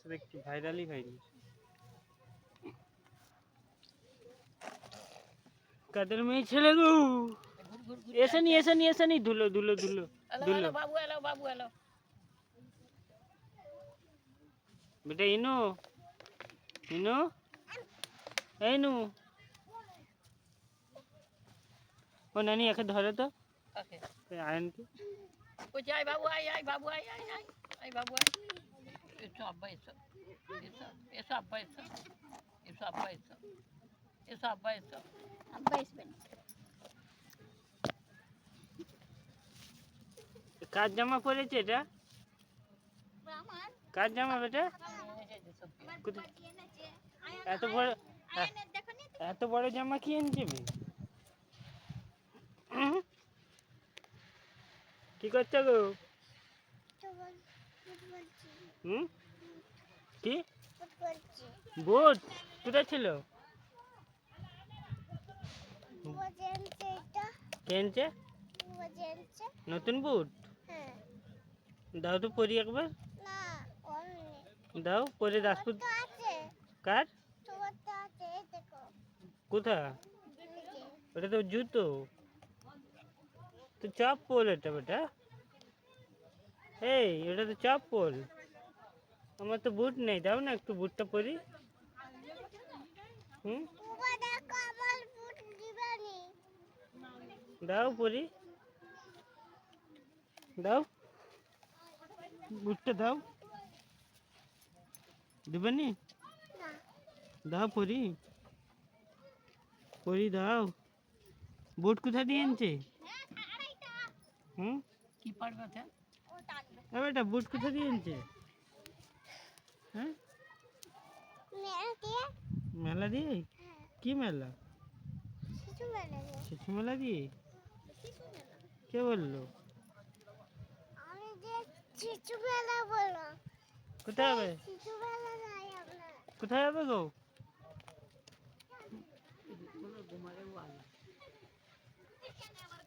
আসছে দেখছি, ভাইরালই হয়নি। কাদের মেয়ে ছেলে গো, এসে নি ধুলো ধুলো ধুলো ধুলো। বাবু এলো, বাবু এলো। বেটা ইনু, ইনু, এই নু, ও নানি একে ধরে তো আয়নকে। ওই যে আয় বাবু, আয় আয় বাবু, আয় আয় আয় আয় বাবু, আয়। এসো আব্বা, এসো এসো এসো আব্বা, এসো এসো আব্বা, এসো এসো আব্বা, এসো আব্বা আসবেন। কার জামা পরেছে এটা? কার জামা বেটা? এত বড়, এত বড় জামা কি এনেছে? কি করছো গো? হুম, কি বুট কোথায় ছিল? কেনছে নতুন বুট? দাও তো পরি একবার, দাও পরে রাজপুত। কার? কোথা? ওটা তো জুতো, তো চপ্পল এটা বেটা। এই ওটা তো চপ্পল, আমার তো বুট নেই, দাও না একটু বুটটা পরি। হুম, দাও পরি, দাও বুটটা দাও, দিবানি? দাও পরি, পরি দাও। বুট কোথা দিয়ে আনছে? হুম, কি পারবে ওটা? বেটা বুট কোথা দিয়ে আনছে? হ্যাঁ, মেলা দিয়ে? কি মেলা? শিশু মেলা দিয়ে? কে বললো? কোথায় হবে? কোথায় হবে গো?